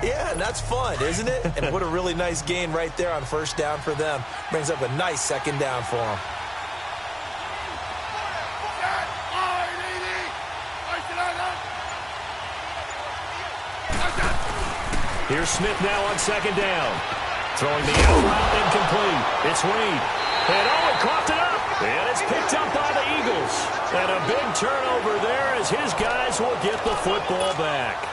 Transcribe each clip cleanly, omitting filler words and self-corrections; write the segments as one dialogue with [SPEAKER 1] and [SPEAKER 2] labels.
[SPEAKER 1] Yeah, and that's fun, isn't it? And what a really nice gain right there on first down for them. Brings up a nice second down for them.
[SPEAKER 2] Here's Smith now on second down. Throwing the out route incomplete. It's Reed. And Owen coughed it up. And it's picked up by the Eagles. And a big turnover there as his guys will get the football back.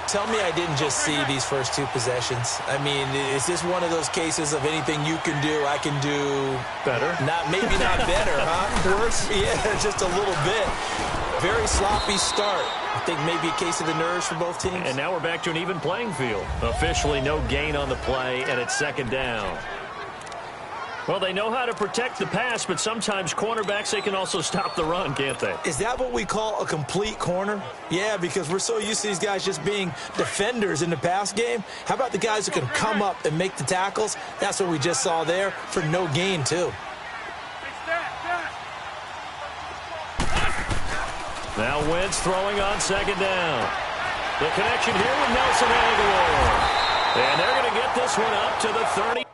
[SPEAKER 1] Tell me I didn't just see these first two possessions. I mean, is this one of those cases of anything you can do, I can do
[SPEAKER 2] better?
[SPEAKER 1] Maybe not better, huh? Worse? Yeah, just a little bit. Very sloppy start. I think maybe a case of the nerves for both teams.
[SPEAKER 2] And now we're back to an even playing field. Officially no gain on the play, and it's second down. Well, they know how to protect the pass, but sometimes cornerbacks, they can also stop the run, can't they?
[SPEAKER 1] Is that what we call a complete corner? Yeah, because we're so used to these guys just being defenders in the pass game. How about the guys who can come up and make the tackles? That's what we just saw there for no gain, too.
[SPEAKER 2] Now Wentz throwing on second down. The connection here with Nelson Aguilar. And they're going to get this one up to the 30.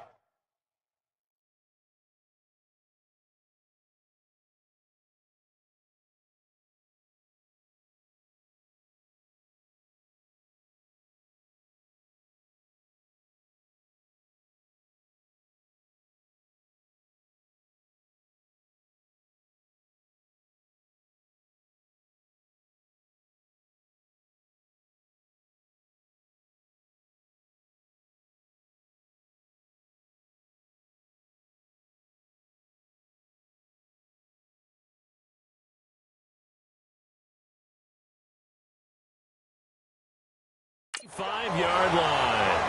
[SPEAKER 2] Five-yard line.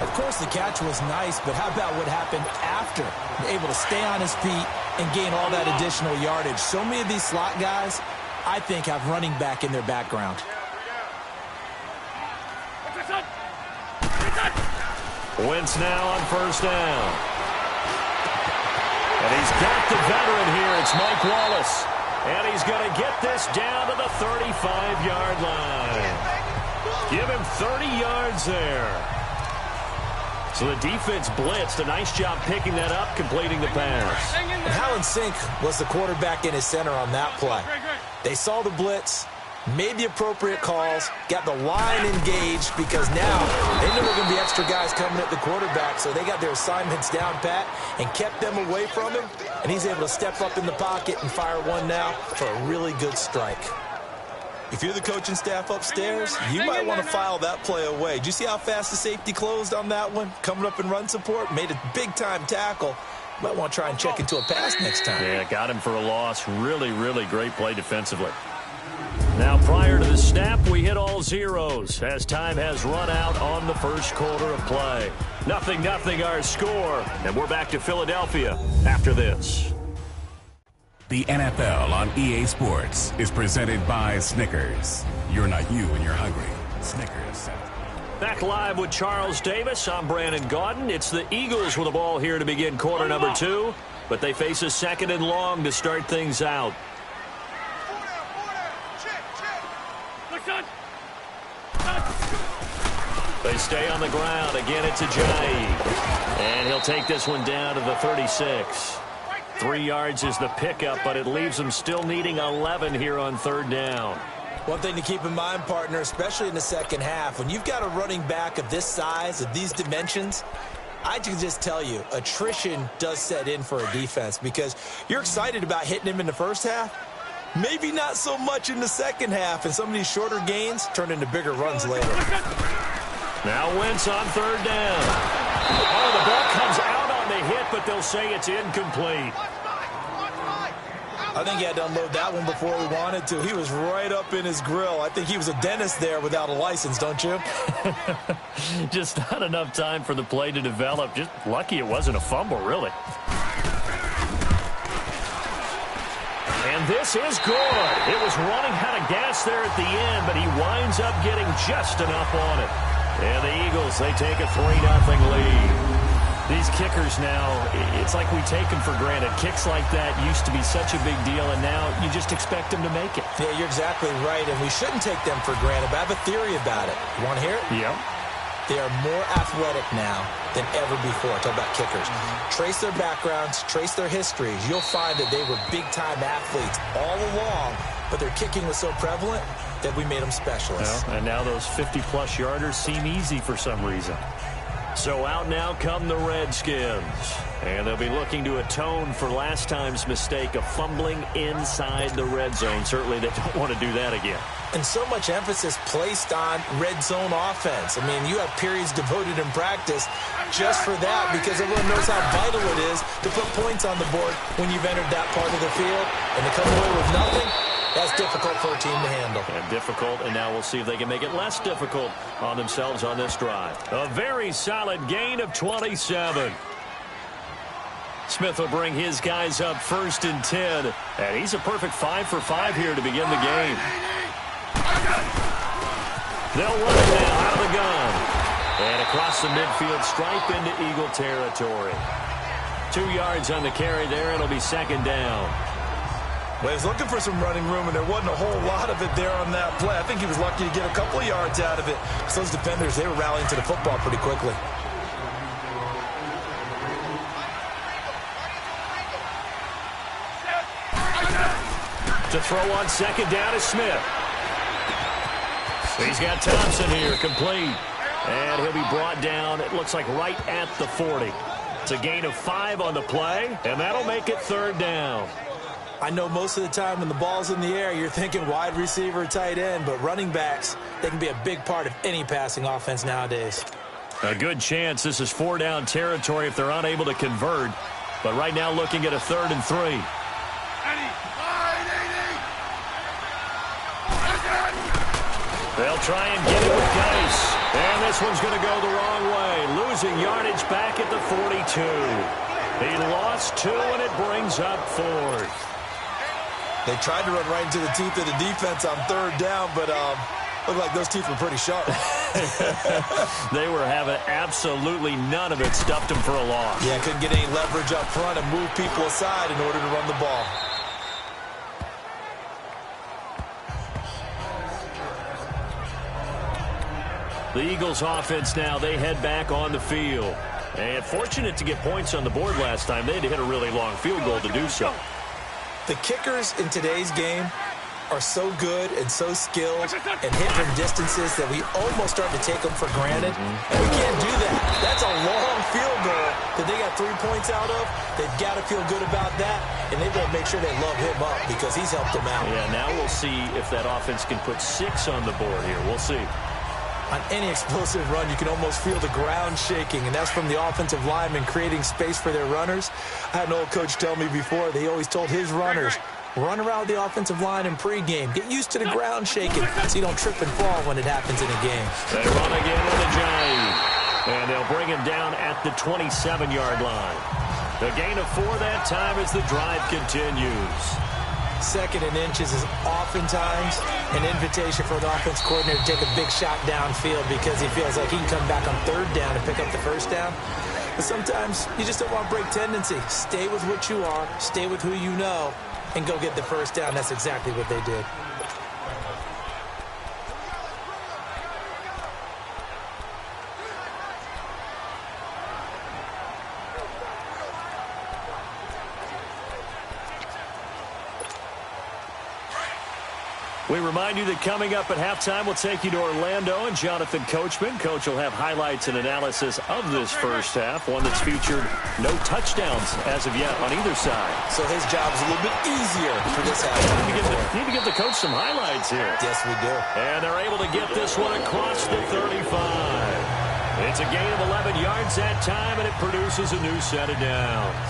[SPEAKER 1] Of course, the catch was nice, but how about what happened after? Able to stay on his feet and gain all that additional yardage. So many of these slot guys, I think, have running back in their background.
[SPEAKER 2] Wentz now on first down. And he's got the veteran here. It's Mike Wallace. And he's going to get this down to the 35-yard line. Give him 30 yards there. So the defense blitzed. A nice job picking that up, completing the pass.
[SPEAKER 1] And how in sync was the quarterback in his center on that play? They saw the blitz, made the appropriate calls, got the line engaged because now they knew there were going to be extra guys coming at the quarterback, so they got their assignments down pat and kept them away from him, and he's able to step up in the pocket and fire one now for a really good strike. If you're the coaching staff upstairs, you might want to file that play away. Did you see how fast the safety closed on that one? Coming up in run support, made a big-time tackle. Might want to try and check into a pass next time.
[SPEAKER 2] Yeah, got him for a loss. Really, really great play defensively. Now, prior to the snap, we hit all zeros as time has run out on the first quarter of play. 0-0 our score, and we're back to Philadelphia after this.
[SPEAKER 3] The NFL on EA Sports is presented by Snickers. You're not you when you're hungry. Snickers.
[SPEAKER 2] Back live with Charles Davis. I'm Brandon Gaudin. It's the Eagles with the ball here to begin quarter number 2, but they face a second and long to start things out. They stay on the ground. Again, it's Ajayi. And he'll take this one down to the 36. 3 yards is the pickup, but it leaves them still needing 11 here on third down.
[SPEAKER 1] One thing to keep in mind, partner, especially in the second half, when you've got a running back of this size, of these dimensions, I can just tell you, attrition does set in for a defense because you're excited about hitting him in the first half. Maybe not so much in the second half, and some of these shorter gains turn into bigger runs later.
[SPEAKER 2] Now Wentz on third down. Oh, the ball comes out on the hit, but they'll say it's incomplete.
[SPEAKER 1] I think he had to unload that one before he wanted to. He was right up in his grill. I think he was a dentist there without a license, don't you?
[SPEAKER 2] Just not enough time for the play to develop. Just lucky it wasn't a fumble, really. And this is good. It was running out of gas there at the end, but he winds up getting just enough on it. And the Eagles, they take a 3-0 lead. These kickers now, it's like we take them for granted. Kicks like that used to be such a big deal, and now you just expect them to make it.
[SPEAKER 1] Yeah, you're exactly right, and we shouldn't take them for granted, but I have a theory about it. You want to hear it?
[SPEAKER 2] Yep.
[SPEAKER 1] They are more athletic now than ever before. Talk about kickers. Trace their backgrounds, trace their histories. You'll find that they were big-time athletes all along, but their kicking was so prevalent that we made them specialists.
[SPEAKER 2] Well, and now those 50-plus yarders seem easy for some reason. So out now come the Redskins. And they'll be looking to atone for last time's mistake of fumbling inside the red zone. Certainly they don't want to do that again.
[SPEAKER 1] And so much emphasis placed on red zone offense. I mean, you have periods devoted in practice just for that because everyone knows how vital it is to put points on the board when you've entered that part of the field. And to come away with nothing, that's difficult for a team to handle.
[SPEAKER 2] And difficult, and now we'll see if they can make it less difficult on themselves on this drive. A very solid gain of 27. Smith will bring his guys up 1st and 10. And he's a perfect 5 for 5 here to begin the game. They'll run it now out of the gun. And across the midfield stripe into Eagle territory. 2 yards on the carry there. It'll be 2nd down.
[SPEAKER 1] Well, he was looking for some running room, and there wasn't a whole lot of it there on that play. I think he was lucky to get a couple of yards out of it. Because those defenders, they were rallying to the football pretty quickly.
[SPEAKER 2] To throw on 2nd down is Smith. He's got Thompson here, complete. And he'll be brought down, it looks like right at the 40. It's a gain of 5 on the play, and that'll make it 3rd down.
[SPEAKER 1] I know most of the time when the ball's in the air, you're thinking wide receiver, tight end, but running backs, they can be a big part of any passing offense nowadays.
[SPEAKER 2] A good chance this is 4-down territory if they're unable to convert. But right now looking at a 3rd and 3. They'll try and get it with Geis. And this one's going to go the wrong way. Losing yardage back at the 42. He lost 2, and it brings up 4th.
[SPEAKER 1] They tried to run right into the teeth of the defense on 3rd down, but looked like those teeth were pretty sharp.
[SPEAKER 2] They were having absolutely none of it. Stuffed them for a loss.
[SPEAKER 1] Yeah, couldn't get any leverage up front and move people aside in order to run the ball.
[SPEAKER 2] The Eagles offense now, they head back on the field. And fortunate to get points on the board last time. They had to hit a really long field goal to do so.
[SPEAKER 1] The kickers in today's game are so good and so skilled and hit from distances that we almost start to take them for granted. And we can't do that. That's a long field goal that they got 3 points out of. They've got to feel good about that, and they've got to make sure they love him up because he's helped them out.
[SPEAKER 2] Yeah, now we'll see if that offense can put 6 on the board here. We'll see.
[SPEAKER 1] On any explosive run, you can almost feel the ground shaking, and that's from the offensive linemen creating space for their runners. I had an old coach tell me before, they always told his runners, run around the offensive line in pregame. Get used to the ground shaking so you don't trip and fall when it happens in a game.
[SPEAKER 2] They run again with a giant, and they'll bring him down at the 27-yard line. The gain of 4 that time as the drive continues.
[SPEAKER 1] 2nd and inches is oftentimes an invitation for the offense coordinator to take a big shot downfield because he feels like he can come back on 3rd down and pick up the 1st down. But sometimes you just don't want to break tendency. Stay with what you are, stay with who you know, and go get the 1st down. That's exactly what they did.
[SPEAKER 2] We remind you that coming up at halftime, we'll take you to Orlando and Jonathan Coachman. Coach will have highlights and analysis of this first half, one that's featured no touchdowns as of yet on either side.
[SPEAKER 1] So his job is a little bit easier for this half.
[SPEAKER 2] Need to give the coach some highlights here.
[SPEAKER 1] Yes, we do.
[SPEAKER 2] And they're able to get this one across the 35. It's a gain of 11 yards that time, and it produces a new set of downs.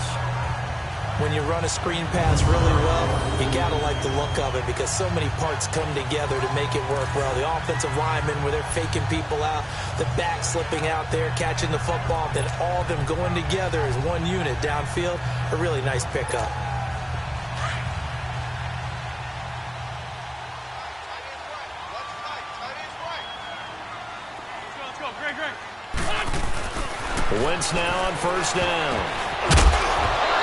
[SPEAKER 1] When you run a screen pass really well, you got to like the look of it because so many parts come together to make it work well. The offensive linemen, where they're faking people out, the back slipping out there, catching the football, then all of them going together as one unit downfield. A really nice pickup.
[SPEAKER 2] Wentz now on first down.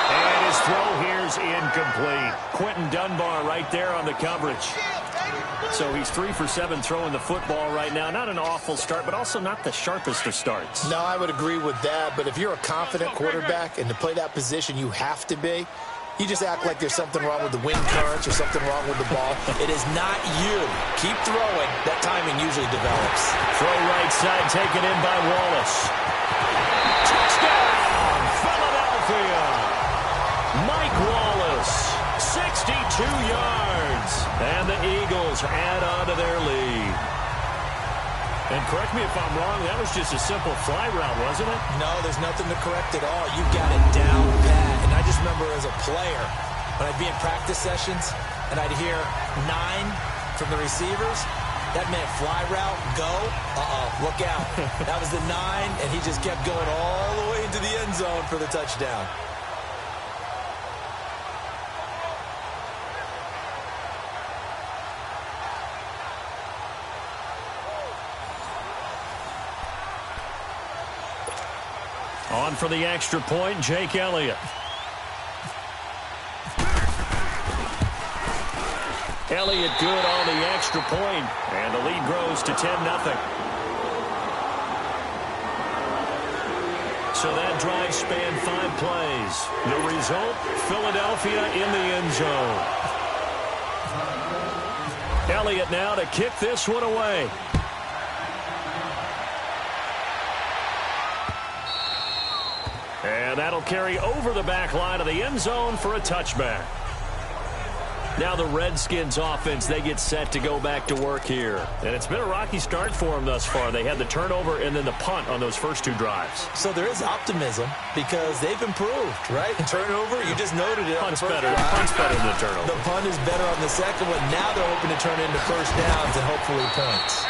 [SPEAKER 2] And his throw here's incomplete. Quentin Dunbar right there on the coverage. So he's 3 for 7 throwing the football right now. Not an awful start, but also not the sharpest of starts.
[SPEAKER 1] No, I would agree with that. But if you're a confident quarterback and to play that position, you have to be. You just act like there's something wrong with the wind currents or something wrong with the ball. It is not you. Keep throwing. That timing usually develops.
[SPEAKER 2] Throw right side taken in by Wallace. Touchdown, Philadelphia. Mike Wallace, 62 yards. And the Eagles add on to their lead. And correct me if I'm wrong, that was just a simple fly route, wasn't it?
[SPEAKER 1] No, there's nothing to correct at all. You've got it down pat. And I just remember as a player, when I'd be in practice sessions and I'd hear 9 from the receivers, that meant fly route, go, look out. That was the 9, and he just kept going all the way into the end zone for the touchdown.
[SPEAKER 2] On for the extra point, Jake Elliott. Elliott good on the extra point, and the lead grows to 10-0. So that drive spanned 5 plays. The result, Philadelphia in the end zone. Elliott now to kick this one away. And that'll carry over the back line of the end zone for a touchback. Now the Redskins offense, they get set to go back to work here. And it's been a rocky start for them thus far. They had the turnover and then the punt on those first 2 drives.
[SPEAKER 1] So there is optimism because they've improved, right? Turnover, you just noted it.
[SPEAKER 2] Punt's better than the turnover.
[SPEAKER 1] The punt is better on the second one. Now they're hoping to turn into first downs and hopefully points.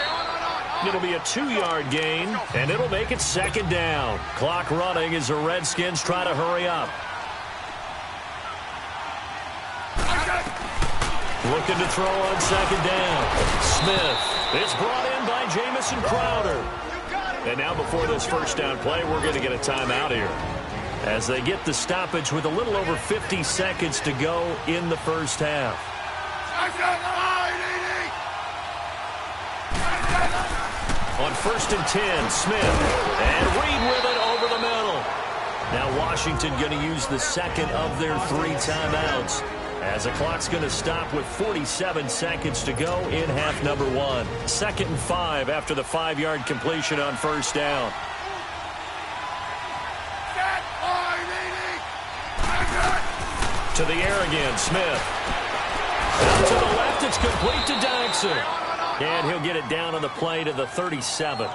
[SPEAKER 2] It'll be a 2-yard gain, and it'll make it second down. Clock running as the Redskins try to hurry up. Looking to throw on second down. Smith. It's brought in by Jamison Crowder. And now before this first down play, we're going to get a timeout here. As they get the stoppage with a little over 50 seconds to go in the first half. On first and 10, Smith. And Reed with it over the middle. Now Washington going to use the second of their 3 timeouts. As the clock's going to stop with 47 seconds to go in half number 1. 2nd and 5 after the 5-yard completion on first down. To the air again, Smith. Out to the left, it's complete to Dodson. And he'll get it down on the play to the 37.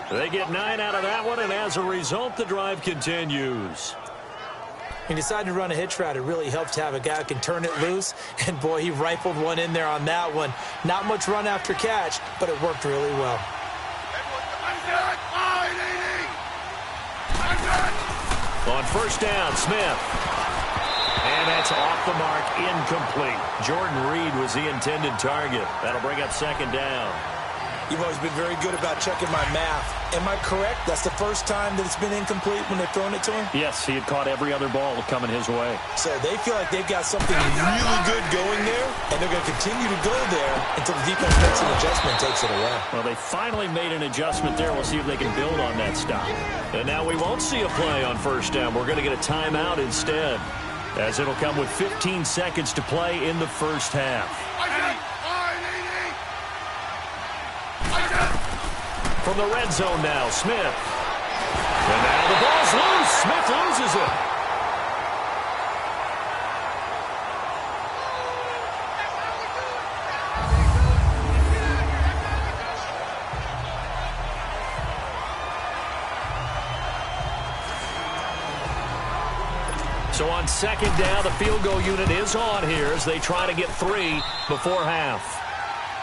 [SPEAKER 2] They get 9 out of that one, and as a result, the drive continues.
[SPEAKER 1] He decided to run a hitch route. It really helps to have a guy who can turn it loose. And, boy, he rifled one in there on that one. Not much run after catch, but it worked really well.
[SPEAKER 2] On first down, Smith. And that's off the mark, incomplete. Jordan Reed was the intended target. That'll bring up second down.
[SPEAKER 1] You've always been very good about checking my math. Am I correct? That's the first time that it's been incomplete when they've thrown it to him?
[SPEAKER 2] Yes, he had caught every other ball coming his way.
[SPEAKER 1] So they feel like they've got something really good going there, and they're going to continue to go there until the defense makes an adjustment and takes it away.
[SPEAKER 2] Well, they finally made an adjustment there. We'll see if they can build on that stop. And now we won't see a play on first down. We're going to get a timeout instead, as it'll come with 15 seconds to play in the first half. From the red zone now, Smith. And now the ball's loose. Smith loses it. So on second down, the field goal unit is on here as they try to get 3 before half.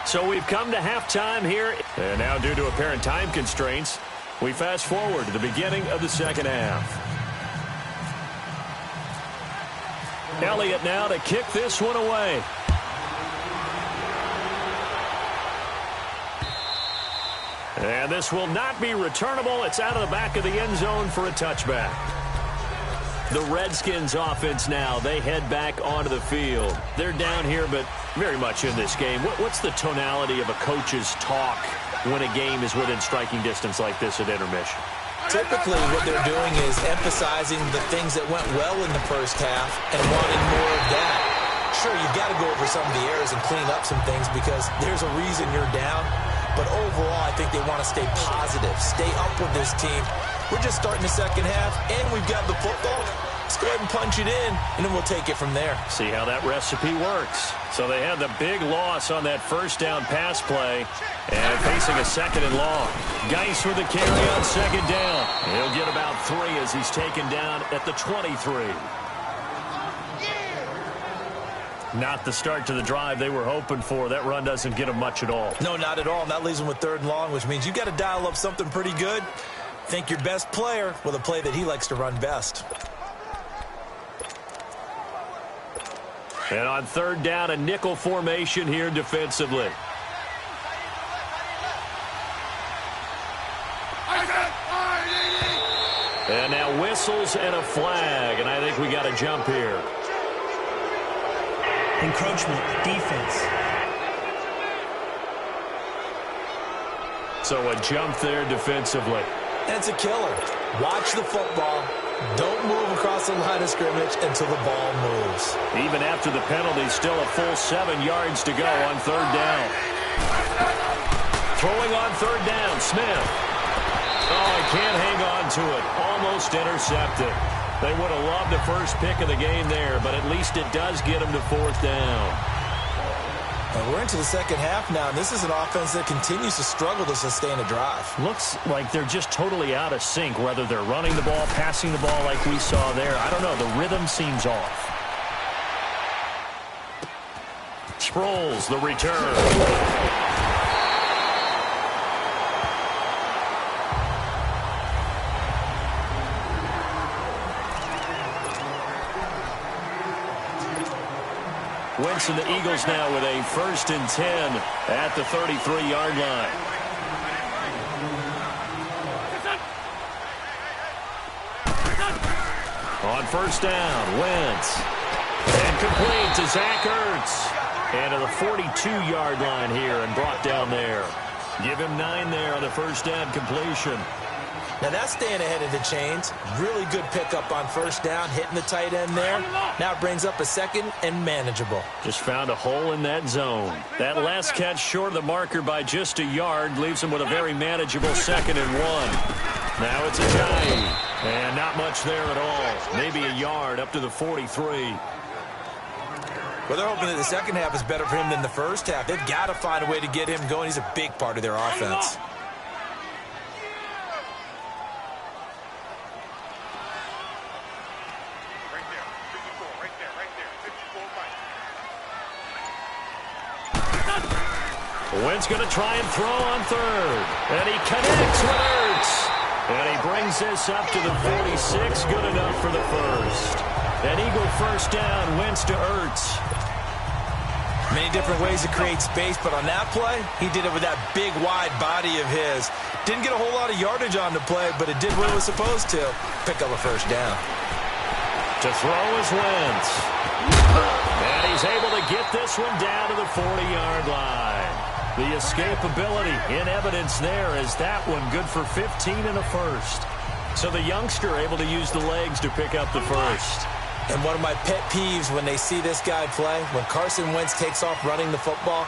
[SPEAKER 2] So we've come to halftime here. And now due to apparent time constraints, we fast forward to the beginning of the second half. Elliott now to kick this one away. And this will not be returnable. It's out of the back of the end zone for a touchback. The Redskins offense now, they head back onto the field. They're down here, but very much in this game. What's the tonality of a coach's talk when a game is within striking distance like this at intermission?
[SPEAKER 1] Typically, what they're doing is emphasizing the things that went well in the first half and wanting more of that. Sure, you've got to go over some of the errors and clean up some things because there's a reason you're down. But overall, I think they want to stay positive, stay up with this team. We're just starting the second half, and we've got the football. Let's go ahead and punch it in, and then we'll take it from there.
[SPEAKER 2] See how that recipe works. So they had the big loss on that first down pass play, and facing a second and long. Geis with the carry on second down. He'll get about 3 as he's taken down at the 23. Not the start to the drive they were hoping for. That run doesn't get them much at all.
[SPEAKER 1] No, not at all. And that leaves them with third and long, which means you've got to dial up something pretty good. Think your best player with a play that he likes to run best.
[SPEAKER 2] And on third down, a nickel formation here defensively. And now whistles and a flag, and I think we got a jump here.
[SPEAKER 4] Encroachment, defense.
[SPEAKER 2] So a jump there defensively.
[SPEAKER 1] And it's a killer. Watch the football. Don't move across the line of scrimmage until the ball moves.
[SPEAKER 2] Even after the penalty, still a full 7 yards to go on third down. Throwing on third down, Smith. Oh, he can't hang on to it. Almost intercepted. They would have loved the first pick of the game there, but at least it does get them to fourth down.
[SPEAKER 1] And we're into the second half now, and this is an offense that continues to struggle to sustain a drive.
[SPEAKER 2] Looks like they're just totally out of sync, whether they're running the ball, passing the ball like we saw there. I don't know. The rhythm seems off. Sproles, the return. Wentz and the Eagles now with a 1st and 10 at the 33-yard line. On first down, Wentz. And complete to Zach Ertz. And to the 42-yard line here and brought down there. Give him 9 there on the first down completion.
[SPEAKER 1] Now that's staying ahead of the chains. Really good pickup on first down, hitting the tight end there. Now it brings up a second and manageable.
[SPEAKER 2] Just found a hole in that zone. That last catch short of the marker by just a yard leaves him with a very manageable 2nd and 1. Now it's a tie. And not much there at all. Maybe a yard up to the 43.
[SPEAKER 1] Well, they're hoping that the second half is better for him than the first half. They've got to find a way to get him going. He's a big part of their offense.
[SPEAKER 2] Wentz going to try and throw on third. And he connects with Ertz. And he brings this up to the 46. Good enough for the first. An Eagle first down. Wentz to Ertz.
[SPEAKER 1] Many different ways to create space, but on that play, he did it with that big, wide body of his. Didn't get a whole lot of yardage on the play, but it did what it was supposed to. Pick up a first down.
[SPEAKER 2] To throw is Wentz. And he's able to get this one down to the 40-yard line. The escapability in evidence there as that one good for 15 and a first. So the youngster able to use the legs to pick up the first.
[SPEAKER 1] And one of my pet peeves when they see this guy play, when Carson Wentz takes off running the football,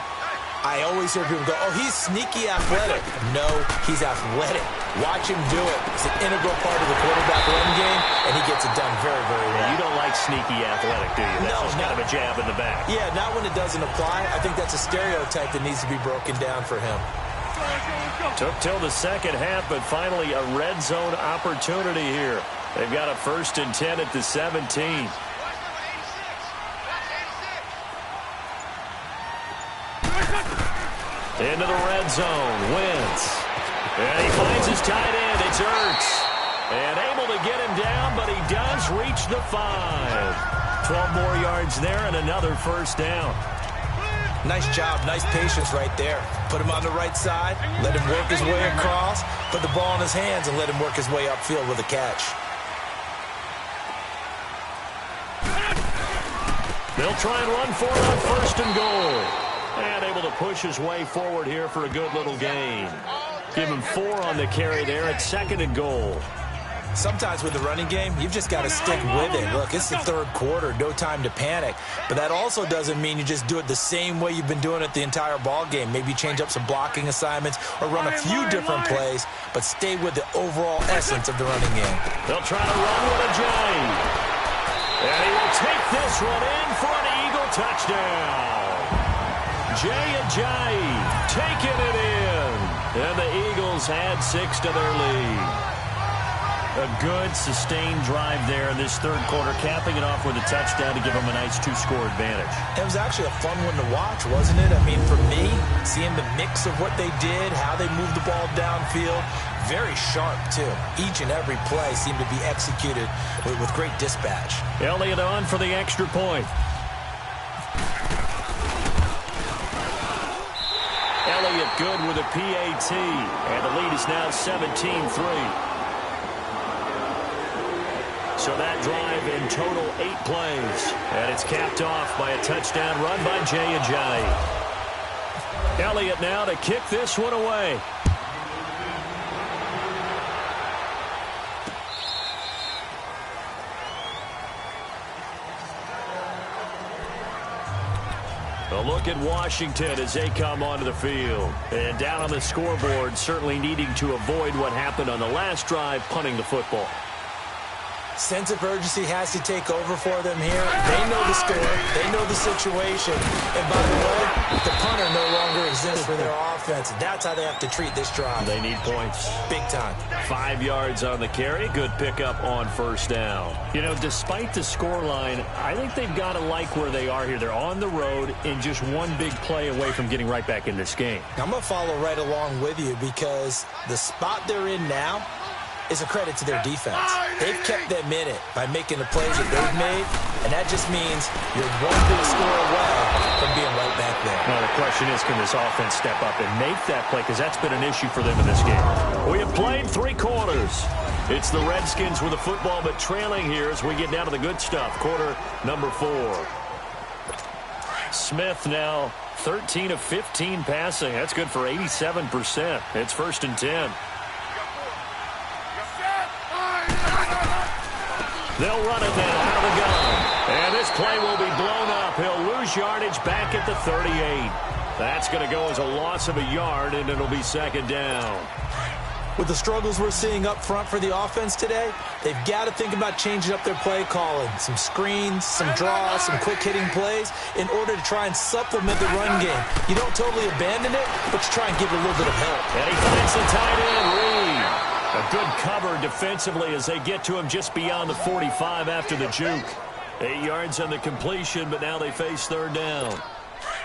[SPEAKER 1] I always hear people go, oh, he's sneaky athletic. No, he's athletic. Watch him do it. It's an integral part of the quarterback run game, and he gets it done very, very well.
[SPEAKER 2] You don't like sneaky athletic, do you? That's just kind of a jab in the back.
[SPEAKER 1] Yeah, not when it doesn't apply. I think that's a stereotype that needs to be broken down for him.
[SPEAKER 2] Took till the second half, but finally a red zone opportunity here. They've got a 1st and 10 at the 17. Into the red zone, Wentz. And he finds his tight end, it's Ertz. And able to get him down, but he does reach the 5. 12 more yards there and another first down.
[SPEAKER 1] Nice job, nice patience right there. Put him on the right side, let him work his way across, put the ball in his hands, and let him work his way upfield with a catch.
[SPEAKER 2] They'll try and run for it on first and goal. And able to push his way forward here for a good little gain. Give him 4 on the carry there at second and goal.
[SPEAKER 1] Sometimes with the running game, you've just got to stick with it. Look, it's the third quarter, no time to panic. But that also doesn't mean you just do it the same way you've been doing it the entire ball game. Maybe change up some blocking assignments or run a few different plays, but stay with the overall essence of the running game.
[SPEAKER 2] They'll try to run with a J. And he will take this one in for an Eagle touchdown. Jay taking it in. And the Eagles add 6 to their lead. A good, sustained drive there in this third quarter, capping it off with a touchdown to give them a nice 2-score advantage.
[SPEAKER 1] It was actually a fun one to watch, wasn't it? I mean, for me, seeing the mix of what they did, how they moved the ball downfield, very sharp, too. Each and every play seemed to be executed with great dispatch.
[SPEAKER 2] Elliott on for the extra point. Elliott good with a PAT, and the lead is now 17-3. So that drive in total 8 plays. And it's capped off by a touchdown run by Jay Ajayi. Elliott now to kick this one away. A look at Washington as they come onto the field. And down on the scoreboard, certainly needing to avoid what happened on the last drive, punting the football.
[SPEAKER 1] Sense of urgency has to take over for them here. They know the score. They know the situation. And by the way, the punter no longer exists for their offense. That's how they have to treat this drive.
[SPEAKER 2] They need points.
[SPEAKER 1] Big time.
[SPEAKER 2] 5 yards on the carry. Good pickup on first down. You know, despite the scoreline, I think they've got to like where they are here. They're on the road and just one big play away from getting right back in this game.
[SPEAKER 1] I'm going to follow right along with you because the spot they're in now is a credit to their defense. They've kept them in it by making the plays that they've made, and that just means you're one big score away from being right back there.
[SPEAKER 2] Well, the question is, can this offense step up and make that play? Because that's been an issue for them in this game. We have played 3 quarters. It's the Redskins with the football, but trailing here as we get down to the good stuff. Quarter number 4. Smith now 13 of 15 passing. That's good for 87%. It's first and 10. They'll run it now out of the gun. And this play will be blown up. He'll lose yardage back at the 38. That's going to go as a loss of a yard, and it'll be second down.
[SPEAKER 1] With the struggles we're seeing up front for the offense today, they've got to think about changing up their play calling. Some screens, some draws, some quick-hitting plays in order to try and supplement the run game. You don't totally abandon it, but you try and give it a little bit of help.
[SPEAKER 2] And he finds the tight end, Reed. A good cover defensively as they get to him just beyond the 45 after the juke. 8 yards on the completion, but now they face third down.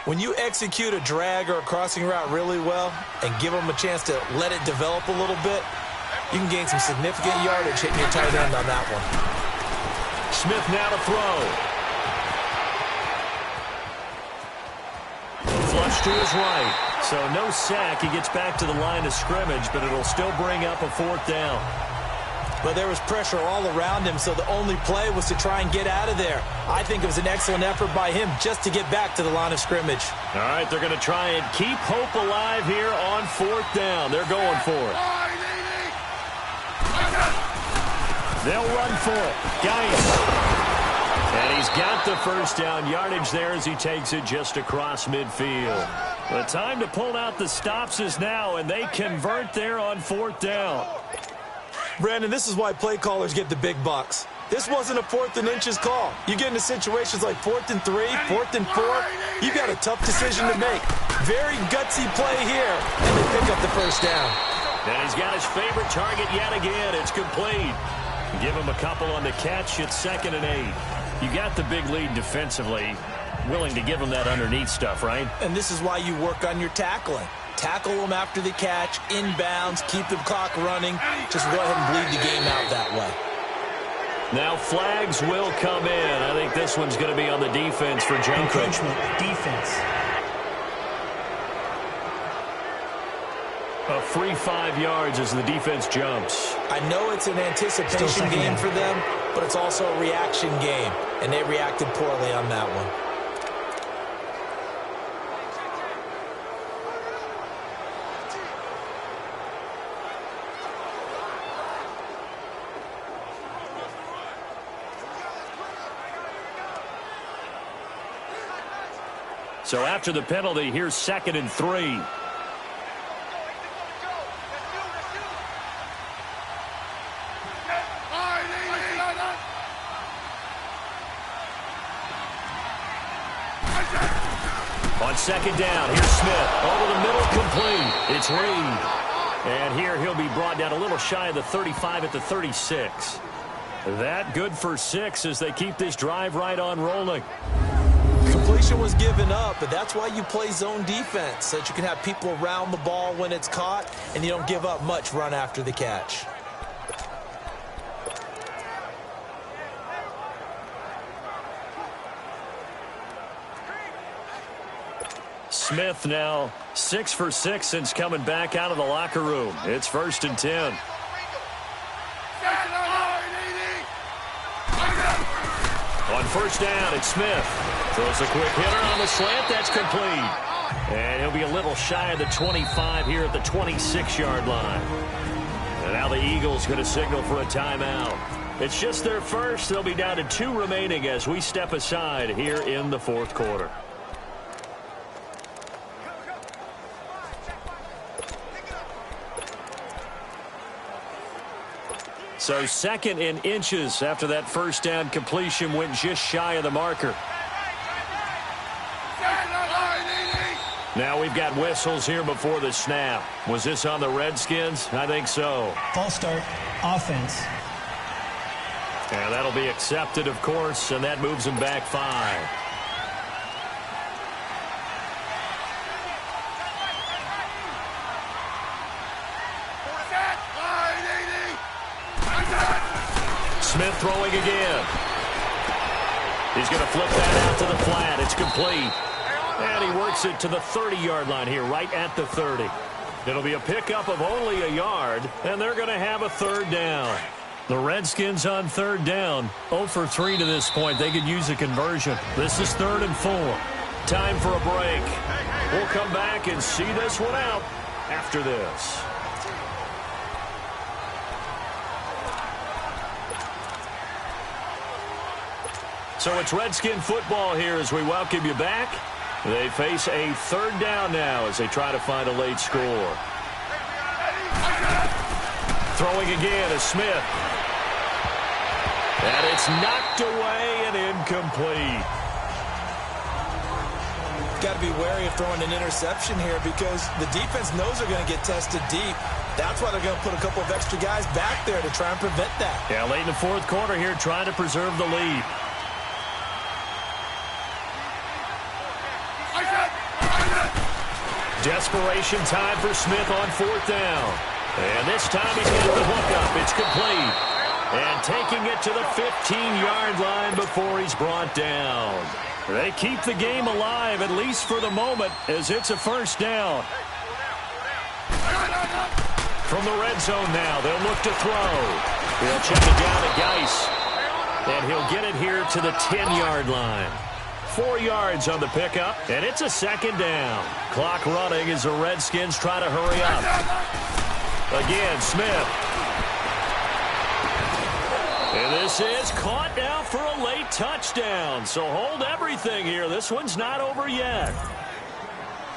[SPEAKER 1] When you execute a drag or a crossing route really well and give them a chance to let it develop a little bit, you can gain some significant yardage hitting your tight end on that one.
[SPEAKER 2] Smith now to throw. Flush to his right. So no sack. He gets back to the line of scrimmage, but it'll still bring up a 4th down.
[SPEAKER 1] But there was pressure all around him, so the only play was to try and get out of there. I think it was an excellent effort by him just to get back to the line of scrimmage.
[SPEAKER 2] All right, they're going to try and keep hope alive here on 4th down. They're going for it. They'll run for it. Geis. And he's got the first down yardage there as he takes it just across midfield. The time to pull out the stops is now, and they convert there on 4th down.
[SPEAKER 1] Brandon, this is why play callers get the big bucks. This wasn't a 4th and inches call. You get into situations like 4th and 3, 4th and 4. You got a tough decision to make. Very gutsy play here, and they pick up the first down.
[SPEAKER 2] And he's got his favorite target yet again. It's complete. Give him a couple on the catch. It's 2nd and 8. You got the big lead defensively. Willing to give him that underneath stuff, right?
[SPEAKER 1] And this is why you work on your tackling. Tackle them after the catch, inbounds, keep the clock running. Just go ahead and bleed the game out that way.
[SPEAKER 2] Now flags will come in. I think this one's going to be on the defense for Junko.
[SPEAKER 4] Encroachment, defense.
[SPEAKER 2] A free 5 yards as the defense jumps.
[SPEAKER 1] I know it's an anticipation game for them, but it's also a reaction game, and they reacted poorly on that one.
[SPEAKER 2] So after the penalty, here's 2nd and 3. On 2nd down, here's Smith. Over the middle, complete. It's Reed. And here he'll be brought down a little shy of the 35 at the 36. That good for 6 as they keep this drive right on rolling.
[SPEAKER 1] Completion was given up, but that's why you play zone defense, so that you can have people around the ball when it's caught, and you don't give up much run after the catch.
[SPEAKER 2] Smith now 6 for 6 since coming back out of the locker room. It's 1st and 10. On 1st down, it's Smith. Throws a quick hitter on the slant. That's complete. And he'll be a little shy of the 25 here at the 26-yard line. And now the Eagles going to signal for a timeout. It's just their first. They'll be down to 2 remaining as we step aside here in the 4th quarter. So 2nd in inches after that 1st down completion went just shy of the marker. Now we've got whistles here before the snap. Was this on the Redskins? I think so.
[SPEAKER 4] False start, offense.
[SPEAKER 2] And that'll be accepted, of course, and that moves them back 5. Smith throwing again. He's going to flip that out to the flat. It's complete. And he works it to the 30-yard line here, right at the 30. It'll be a pickup of only a yard, and they're going to have a 3rd down. The Redskins on 3rd down, 0 for 3 to this point. They could use a conversion. This is 3rd and 4. Time for a break. We'll come back and see this one out after this. So it's Redskin football here as we welcome you back. They face a 3rd down now as they try to find a late score. Throwing again is Smith. And it's knocked away and incomplete.
[SPEAKER 1] Got to be wary of throwing an interception here because the defense knows they're going to get tested deep. That's why they're going to put a couple of extra guys back there to try and prevent that.
[SPEAKER 2] Yeah, late in the 4th quarter here trying to preserve the lead. Desperation time for Smith on 4th down. And this time he's got the hook up. It's complete. And taking it to the 15-yard line before he's brought down. They keep the game alive, at least for the moment, as it's a 1st down. From the red zone now, they'll look to throw. They'll check it down to Geis. And he'll get it here to the 10-yard line. 4 yards on the pickup, and it's a 2nd down. Clock running as the Redskins try to hurry up. Again, Smith. And this is caught now for a late touchdown. So hold everything here. This one's not over yet.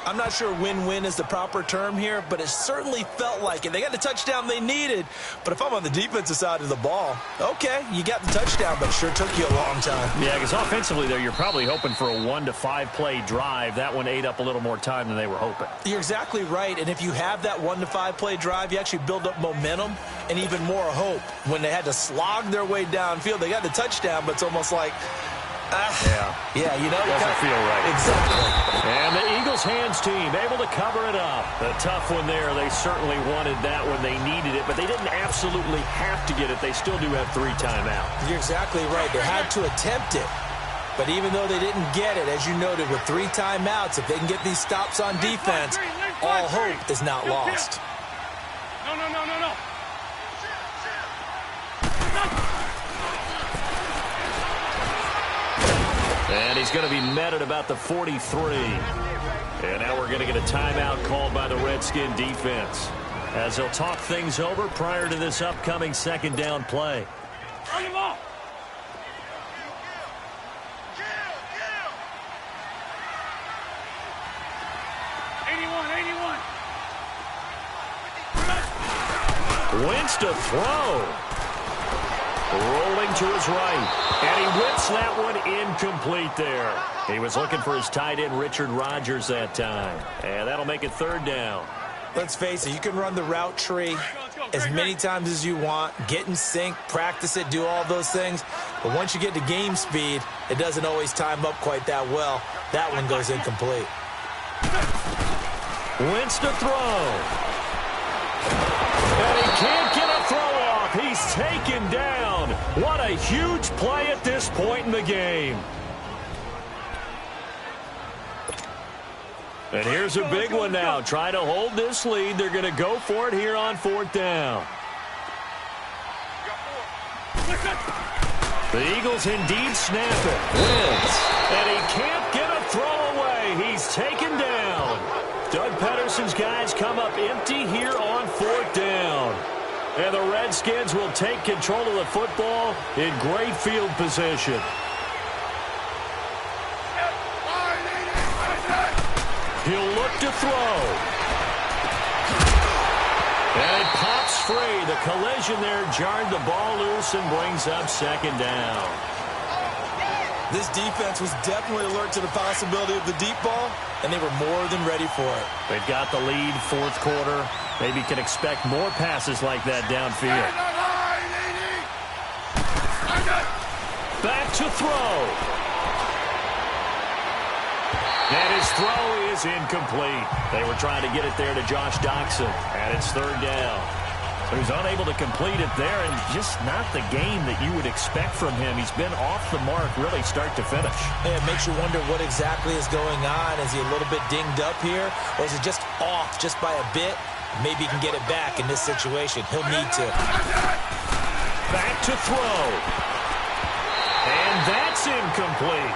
[SPEAKER 1] I'm not sure win-win is the proper term here, but it certainly felt like it. They got the touchdown they needed, but if I'm on the defensive side of the ball, okay, you got the touchdown, but it sure took you a long time.
[SPEAKER 2] Yeah, because offensively, though, you're probably hoping for a 1 to 5 play drive. That one ate up a little more time than they were hoping.
[SPEAKER 1] You're exactly right, and if you have that 1 to 5 play drive, you actually build up momentum and even more hope. When they had to slog their way downfield, they got the touchdown, but it's almost like, yeah, you know,
[SPEAKER 2] doesn't feel right.
[SPEAKER 1] Exactly.
[SPEAKER 2] And the Eagles hands team able to cover it up. A tough one there. They certainly wanted that when they needed it, but they didn't absolutely have to get it. They still do have 3 timeouts.
[SPEAKER 1] You're exactly right. They had to attempt it, but even though they didn't get it, as you noted, with 3 timeouts, if they can get these stops on defense, all hope is not lost.
[SPEAKER 2] No. And he's going to be met at about the 43. And now we're going to get a timeout called by the Redskin defense, as they'll talk things over prior to this upcoming second down play. Run the ball. Wentz to throw. Rolling to his right. And he whips that one incomplete there. He was looking for his tight end, Richard Rodgers, that time. And that'll make it third down.
[SPEAKER 1] Let's face it, you can run the route tree as many times as you want, get in sync, practice it, do all those things. But once you get to game speed, it doesn't always time up quite that well. That one goes incomplete.
[SPEAKER 2] Wentz to throw. And he can't get a throw off. He's taken down. What a huge play at this point in the game. And here's a big one now. Trying to hold this lead. They're going to go for it here on fourth down. The Eagles indeed snap it. Wentz. And he can't get a throw away. He's taken down. Doug Pedersen's guys come up empty here on fourth down. And the Redskins will take control of the football in great field position. He'll look to throw. And it pops free. The collision there jarred the ball loose and brings up second down.
[SPEAKER 1] This defense was definitely alert to the possibility of the deep ball, and they were more than ready for it.
[SPEAKER 2] They've got the lead, fourth quarter. Maybe can expect more passes like that downfield. Back to throw. And his throw is incomplete. They were trying to get it there to Josh Doxson, and it's third down. So he's unable to complete it there, and just not the game that you would expect from him. He's been off the mark really start to finish.
[SPEAKER 1] Yeah, it makes you wonder what exactly is going on. Is he a little bit dinged up here, or is it just off just by a bit? Maybe he can get it back in this situation. He'll need to.
[SPEAKER 2] Back to throw. And that's incomplete.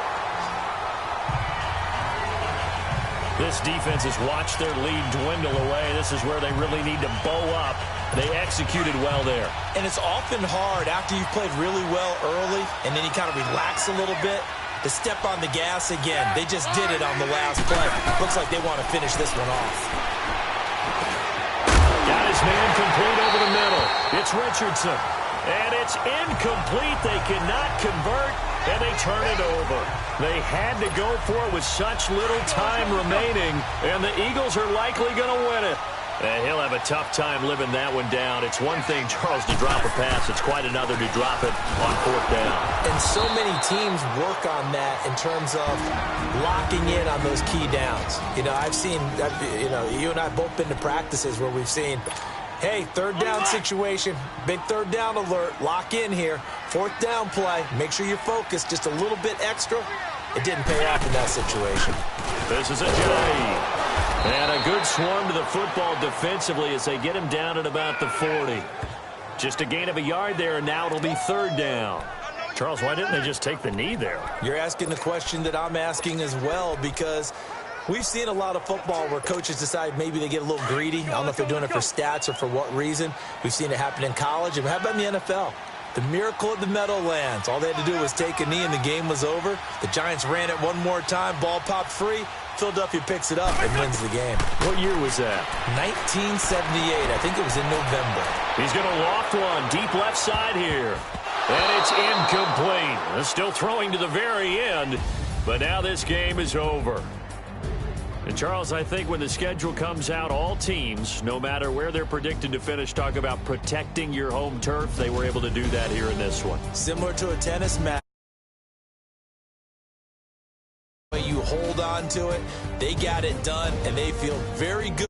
[SPEAKER 2] This defense has watched their lead dwindle away. This is where they really need to bow up. They executed well there.
[SPEAKER 1] And it's often hard after you've played really well early and then you kind of relax a little bit to step on the gas again. They just did it on the last play. Looks like they want to finish this one off.
[SPEAKER 2] Got his man complete over the middle. It's Richardson. And it's incomplete. They cannot convert, and they turn it over. They had to go for it with such little time remaining, and the Eagles are likely going to win it. And he'll have a tough time living that one down. It's one thing, Charles, to drop a pass. It's quite another to drop it on fourth down.
[SPEAKER 1] And so many teams work on that in terms of locking in on those key downs. You know, I've seen, you and I have both been to practices where we've seen, hey, third down situation, big third down alert, lock in here, fourth down play, make sure you're focused just a little bit extra. It didn't pay off in that situation.
[SPEAKER 2] This is a J. And a good swarm to the football defensively as they get him down at about the 40. Just a gain of a yard there, and now it'll be third down. Charles, why didn't they just take the knee there?
[SPEAKER 1] You're asking the question that I'm asking as well, because we've seen a lot of football where coaches decide maybe they get a little greedy. I don't know if they're doing it for stats or for what reason. We've seen it happen in college. And how about in the NFL? The miracle of the Meadowlands. All they had to do was take a knee and the game was over. The Giants ran it one more time. Ball popped free. Philadelphia picks it up and wins the game.
[SPEAKER 2] What year was that?
[SPEAKER 1] 1978. I think it was in November.
[SPEAKER 2] He's going to loft one deep left side here. And it's incomplete. They're still throwing to the very end. But now this game is over. And, Charles, I think when the schedule comes out, all teams, no matter where they're predicted to finish, talk about protecting your home turf. They were able to do that here in this one.
[SPEAKER 1] Similar to a tennis match. You hold on to it. They got it done, and they feel very good.